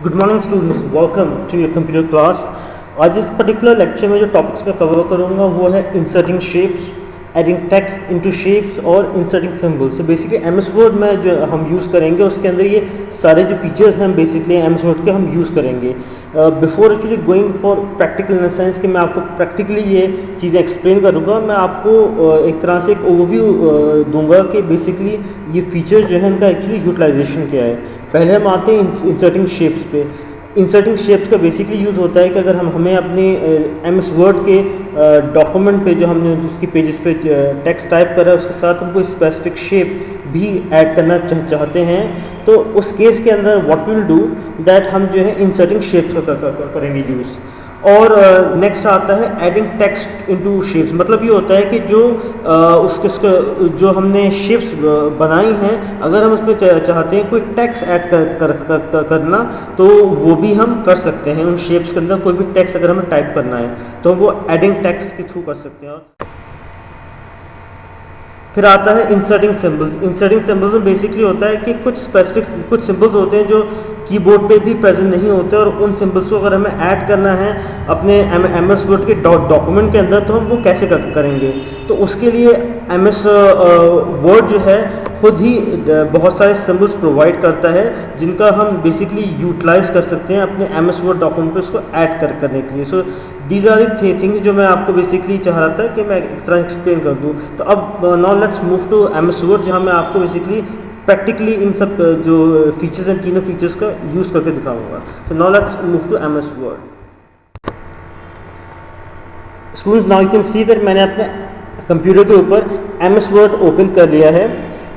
Good morning students, welcome to your computer class. आज इस particular lecture में जो टॉपिक्स मैं कवर करूंगा वो है inserting shapes, adding text into shapes और inserting symbols. So basically MS Word में जो हम यूज़ करेंगे उसके अंदर ये सारे जो फीचर्स हैं बेसिकली एमएस वर्ड के हम यूज़ करेंगे। Before actually going for practical in the sense कि मैं आपको प्रैक्टिकली ये चीज़ें एक्सप्लेन करूँगा, मैं आपको एक तरह से एक ओवरव्यू दूंगा कि बेसिकली ये फीचर्स जो है इनका एक्चुअली यूटिलाइजेशन क्या है। पहले हम आते हैं इंसर्टिंग शेप्स पे। इंसर्टिंग शेप्स का बेसिकली यूज़ होता है कि अगर हमें अपने एमएस वर्ड के डॉक्यूमेंट पे जो हमने जिसकी पेजेस पे टेक्स्ट टाइप करा है उसके साथ हम कोई स्पेसिफिक शेप भी ऐड करना चाहते हैं, तो उस केस के अंदर व्हाट विल डू दैट हम जो है इंसर्टिंग शेप्स का करेंगे यूज़। और नेक्स्ट आता है एडिंग टेक्स्ट इनटू शेप्स। मतलब ये होता है कि जो उसके जो हमने शेप्स बनाई हैं, अगर हम उसमें चाहते हैं कोई टेक्स्ट ऐड करना तो वो भी हम कर सकते हैं। उन शेप्स के अंदर कोई भी टेक्स्ट अगर हमें टाइप करना है तो वो एडिंग टेक्स्ट के थ्रू कर सकते हैं। फिर आता है इंसर्टिंग सिंबल्स। इंसर्टिंग सिंबल्स में बेसिकली होता है कि कुछ स्पेसिफिक कुछ सिंबल्स होते हैं जो कीबोर्ड पे भी प्रेजेंट नहीं होते, और उन सिंबल्स को अगर हमें ऐड करना है अपने एमएस वर्ड के डॉक्यूमेंट के अंदर तो हम वो कैसे करेंगे। तो उसके लिए एमएस वर्ड जो है खुद ही बहुत सारे सिंबल्स प्रोवाइड करता है जिनका हम बेसिकली यूटिलाइज कर सकते हैं अपने एमएस वर्ड डॉक्यूमेंट पे उसको ऐड करने के लिए। So these are the things जो मैं आपको बेसिकली चाह रहा था कि मैं इस तरह एक्सप्लेन कर दूँ। तो अब now let's move to MS Word, जहाँ मैं आपको बेसिकली प्रैक्टिकली इन सब जो फीचर्स हैं तीनों फीचर्स का यूज़ करके दिखाऊंगा। तो now let's move to MS Word. Students, now you can see that मैंने अपने कंप्यूटर के ऊपर एमएस वर्ड ओपन कर लिया है,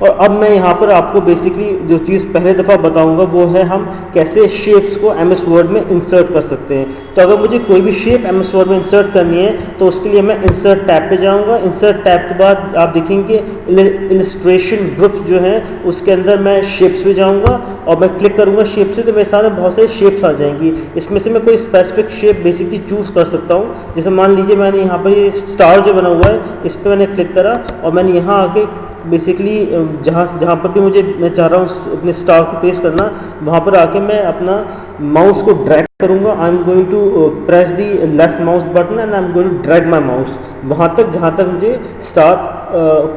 और अब मैं यहाँ पर आपको बेसिकली जो चीज़ पहले दफ़ा बताऊंगा वो है हम कैसे शेप्स को एमएस वर्ड में इंसर्ट कर सकते हैं। तो अगर मुझे कोई भी शेप एमएस वर्ड में इंसर्ट करनी है तो उसके लिए मैं इंसर्ट टैब पे जाऊंगा। इंसर्ट टैब के बाद आप देखेंगे इलस्ट्रेशन ग्रुप्स जो है उसके अंदर मैं शेप्स पे जाऊंगा और मैं क्लिक करूंगा शेप से, तो मेरे सामने बहुत सारी शेप्स आ जाएंगी। इसमें से मैं कोई स्पेसिफिक शेप बेसिकली चूज़ कर सकता हूँ। जैसे मान लीजिए मैंने यहाँ पर ये स्टार जो बना हुआ है इस पर मैंने क्लिक करा और मैंने यहाँ आके बेसिकली जहाँ पर भी मुझे मैं चाह रहा हूँ अपने स्टार को पेस्ट करना, वहाँ पर आके मैं अपना माउस को ड्रैग करूँगा। I am going to press the left mouse button and I am going to drag my mouse वहाँ तक जहाँ तक मुझे स्टार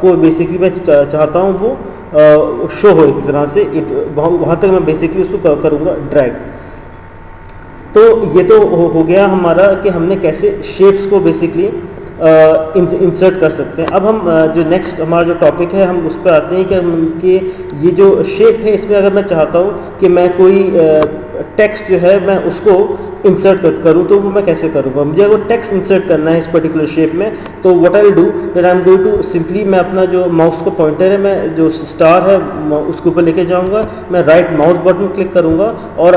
को बेसिकली मैं चाहता हूँ वो शो हो एक तरह से, वहाँ तक मैं बेसिकली उसको करूँगा ड्रैग। तो ये तो हो गया हमारा कि हमने कैसे शेप्स को बेसिकली इंसर्ट कर सकते हैं। अब हम जो नेक्स्ट हमारा जो टॉपिक है हम उस पर आते हैं कि ये जो शेप है इसमें अगर मैं चाहता हूँ कि मैं कोई टेक्स्ट जो है मैं उसको इंसर्ट करूँ तो वो मैं कैसे करूँगा। मुझे अगर टेक्स्ट इंसर्ट करना है इस पर्टिकुलर शेप में तो what I will do that I am going to simply मैं अपना जो माउस का पॉइंटर है मैं जो स्टार है उसके ऊपर लेके जाऊँगा, मैं राइट माउस बटन क्लिक करूँगा और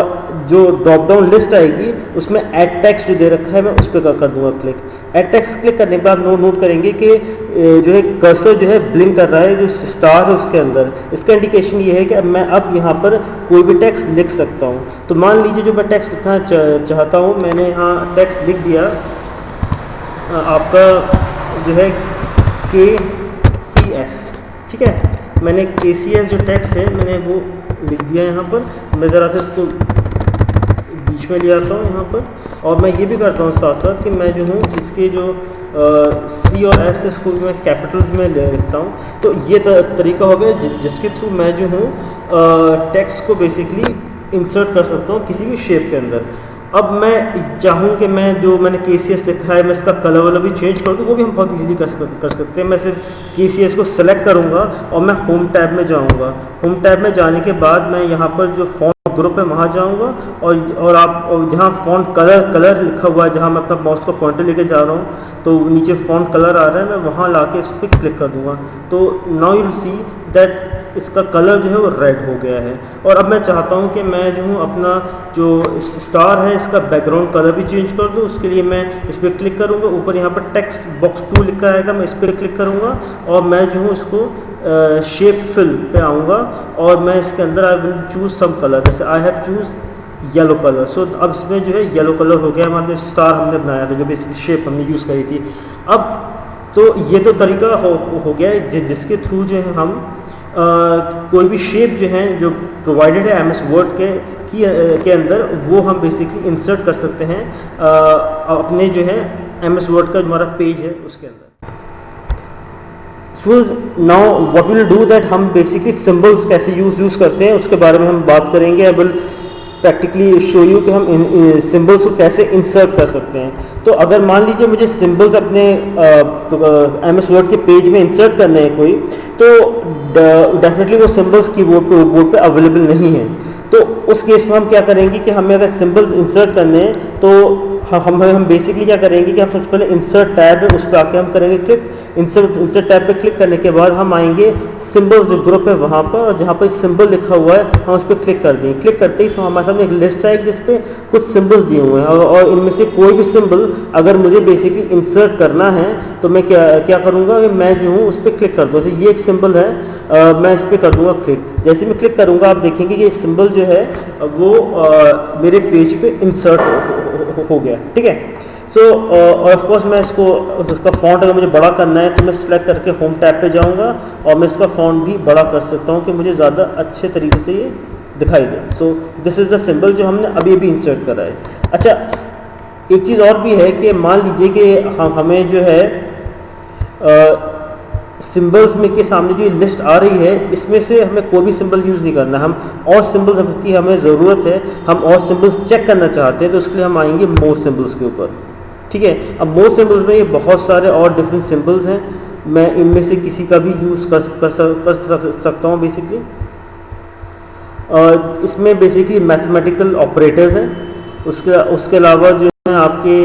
जो ड्रॉप डाउन लिस्ट आएगी उसमें ऐड टेक्स्ट जो दे रखा है मैं उस पर कर दूँगा क्लिक। ऐड टेक्स्ट क्लिक करने के बाद नोट करेंगे कि जो है कर्सर जो है ब्लिंक कर रहा है जो स्टार है उसके अंदर। इसका इंडिकेशन ये है कि मैं अब यहाँ पर कोई भी टेक्स्ट लिख सकता हूँ। तो मान लीजिए जो मैं टेक्स्ट लिखना चाहता हूँ, मैंने यहाँ टेक्स्ट लिख दिया आपका जो है KCS, ठीक है। मैंने KCS जो टेक्स्ट है मैंने वो लिख दिया यहाँ पर। मैं ज़रा से इसको बीच में ले आता हूँ यहाँ पर, और मैं ये भी करता हूँ साथ साथ कि मैं जो हूँ इसके जो C और S इसको मैं कैपिटल्स में लिखता हूँ। तो ये तरीका हो गया जिसके थ्रू मैं जो हूँ टेक्स्ट को बेसिकली इंसर्ट कर सकता हूँ किसी भी शेप के अंदर। अब मैं चाहूँ कि मैं जो मैंने KCS लिखा है मैं इसका कलर वाला भी चेंज कर दूँ, वो भी हम बहुत इजीली कर सकते हैं। मैं सिर्फ KCS को सेलेक्ट करूँगा और मैं होम टैब में जाऊँगा। होम टैब में जाने के बाद मैं यहाँ पर जो फॉन्ट ग्रुप है वहाँ जाऊँगा और आप जहाँ फॉन्ट कलर लिखा हुआ है, जहाँ मैं अपना माउस का पॉइंटर लेके जा रहा हूँ तो नीचे फॉन्ट कलर आ रहा है, मैं वहाँ लाके इस पर क्लिक कर दूँगा। तो now you will see that इसका कलर जो है वो रेड हो गया है। और अब मैं चाहता हूँ कि मैं जो हूँ अपना जो स्टार है इसका बैकग्राउंड कलर भी चेंज कर दूँ। उसके लिए मैं इस पर क्लिक करूँगा, ऊपर यहाँ पर टेक्स्ट बॉक्स 2 लिखा आएगा, मैं इस पर क्लिक करूँगा और मैं जो हूँ इसको शेप फिल पे आऊँगा और मैं इसके अंदर I will choose some colour. जैसे I have choose yellow colour. So अब इसमें जो है येलो कलर हो गया हमारे जो स्टार हमने बनाया था, जो बेसिकली शेप हमने यूज़ करी थी। अब तो ये तो तरीका हो गया है जिसके थ्रू जो है हम कोई भी शेप जो है जो प्रोवाइडेड है एमएस वर्ड के के अंदर वो हम बेसिकली इंसर्ट कर सकते हैं अपने जो है MS वर्ड का जो हमारा पेज है उसके अंदर। So now what will do that, हम बेसिकली सिंबल्स कैसे यूज करते हैं उसके बारे में हम बात करेंगे। I will practically show you कि हम सिंबल्स को कैसे इंसर्ट कर सकते हैं। तो अगर मान लीजिए मुझे सिंबल्स अपने MS वर्ड के पेज में इंसर्ट करने हैं कोई, तो डेफिनेटली वो सिंबल्स कीबोर्ड पे अवेलेबल नहीं है। तो उस केस में हम क्या करेंगे कि हमें अगर सिंबल्स इंसर्ट करने हैं तो हम बेसिकली क्या करेंगे कि हम सबसे पहले इंसर्ट टैब है उस पर आके हम करेंगे क्लिक। इंसर्ट टैब पे क्लिक करने के बाद हम आएंगे सिंबल्स जो ग्रुप है वहाँ पर, और जहाँ पर सिंबल लिखा हुआ है हम उस पर क्लिक कर देंगे। क्लिक करते ही हमारे सामने एक लिस्ट आएगी जिस पे कुछ सिंबल्स दिए हुए हैं, और इनमें से कोई भी सिंबल अगर मुझे बेसिकली इंसर्ट करना है तो मैं क्या करूँगा कि मैं जो हूँ उस पर क्लिक कर दूँ। जैसे ये एक सिंबल है, मैं इस पर कर दूँगा क्लिक। जैसे मैं क्लिक करूँगा आप देखेंगे कि ये सिंबल जो है वो मेरे पेज पे इंसर्ट हो गया, ठीक है। सो और ऑफ कोर्स मैं इसका फॉन्ट अगर मुझे बड़ा करना है तो मैं सिलेक्ट करके होम टैब पे जाऊंगा और मैं इसका फॉन्ट भी बड़ा कर सकता हूँ कि मुझे ज़्यादा अच्छे तरीके से ये दिखाई दे। So this is the symbol जो हमने अभी इंसर्ट करा है। अच्छा, एक चीज़ और भी है कि मान लीजिए कि हमें जो है सिंबल्स में के सामने जो लिस्ट आ रही है इसमें से हमें कोई भी सिंबल यूज़ नहीं करना, हम और सिंबल्स की हमें ज़रूरत है, हम और सिंबल्स चेक करना चाहते हैं, तो उसके लिए हम आएंगे मोर सिंबल्स के ऊपर, ठीक है। अब मोर सिंबल्स में ये बहुत सारे और डिफरेंट सिंबल्स हैं, मैं इनमें से किसी का भी यूज़ कर सकता हूँ बेसिकली। इसमें बेसिकली मैथमेटिकल ऑपरेटर्स हैं, उसके अलावा जो है आपके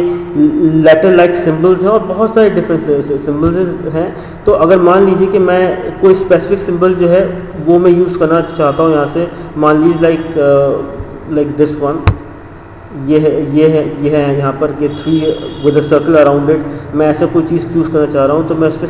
लेटर लाइक सिंबल्स हैं और बहुत सारे डिफरेंट सिंबल्स हैं। तो अगर मान लीजिए कि मैं कोई स्पेसिफिक सिंबल जो है वो मैं यूज़ करना चाहता हूँ यहाँ से, मान लीजिए लाइक दिस वन, ये है यहाँ पर कि 3 with a circle around it, मैं ऐसा कोई चीज़ चूज़ करना चाह रहा हूँ तो मैं उस पर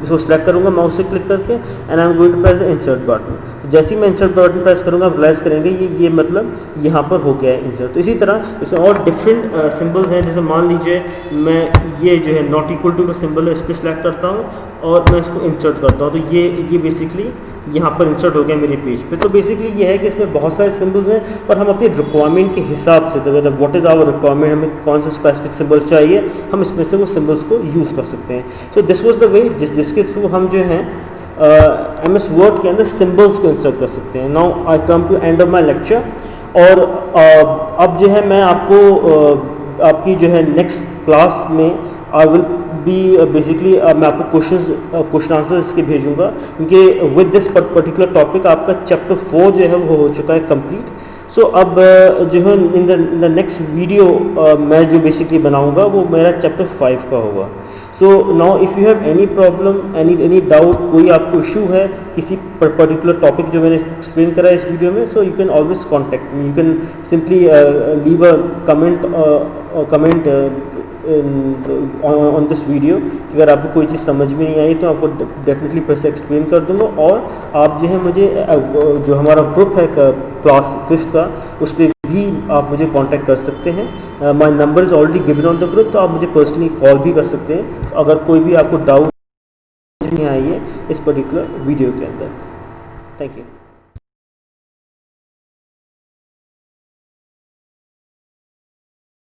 इसको सिलेक्ट करूँगा माउस से क्लिक करके, and I am going to press the insert button. जैसे ही मैं इंसर्ट बटन प्रेस करूँगा आप रियलाइज करेंगे ये मतलब यहाँ पर हो गया है इंसर्ट। तो इसी तरह इसमें और डिफरेंट सिंबल्स हैं, जैसे मान लीजिए मैं ये जो है नॉट इक्वल टू का सिंबल है इस पर सिलेक्ट करता हूँ और मैं इसको इंसर्ट करता हूँ, तो ये बेसिकली यहाँ पर इंसर्ट हो गया मेरे पेज पे। तो बेसिकली ये है कि इसमें बहुत सारे सिंबल्स हैं और हम अपनी रिक्वायरमेंट के हिसाब से, मतलब व्हाट इज़ आवर रिक्वायरमेंट, हमें कौन सा स्पेसिफिक सिंबल चाहिए, हम इसमें से वो सिंबल्स को यूज़ कर सकते हैं। So this was the way जिसके थ्रू हम जो हैं MS वर्ड के अंदर सिंबल्स को इंसर्ट कर सकते हैं। Now I come to end of my lecture, और अब जो है मैं आपको आपकी जो है नेक्स्ट क्लास में आई विल बी बेसिकली मैं आपको क्वेश्चन आंसर इसके भेजूंगा, क्योंकि विद दिस पर्टिकुलर टॉपिक आपका चैप्टर 4 जो है वो हो चुका है कंप्लीट। सो अब जो है इन द नेक्स्ट वीडियो मैं जो बेसिकली बनाऊंगा वो मेरा चैप्टर 5 का होगा। So now if you have any problem, any doubt, कोई आपको इशू है किसी पर्टिकुलर टॉपिक जो मैंने एक्सप्लेन करा है इस वीडियो में, so you can always contact me, you can simply leave a comment on this video. अगर आपको कोई चीज़ समझ में नहीं आई तो आपको डेफिनेटली फिर से एक्सप्लेन कर दूंगा, और आप जो है मुझे जो हमारा ग्रुप है क्लास 5th का, उस पर भी आप मुझे कांटेक्ट कर सकते हैं। My number is already given on the group, तो आप मुझे पर्सनली कॉल भी कर सकते हैं अगर कोई भी आपको डाउट नहीं आई है इस पर्टिकुलर वीडियो के अंदर। Thank you.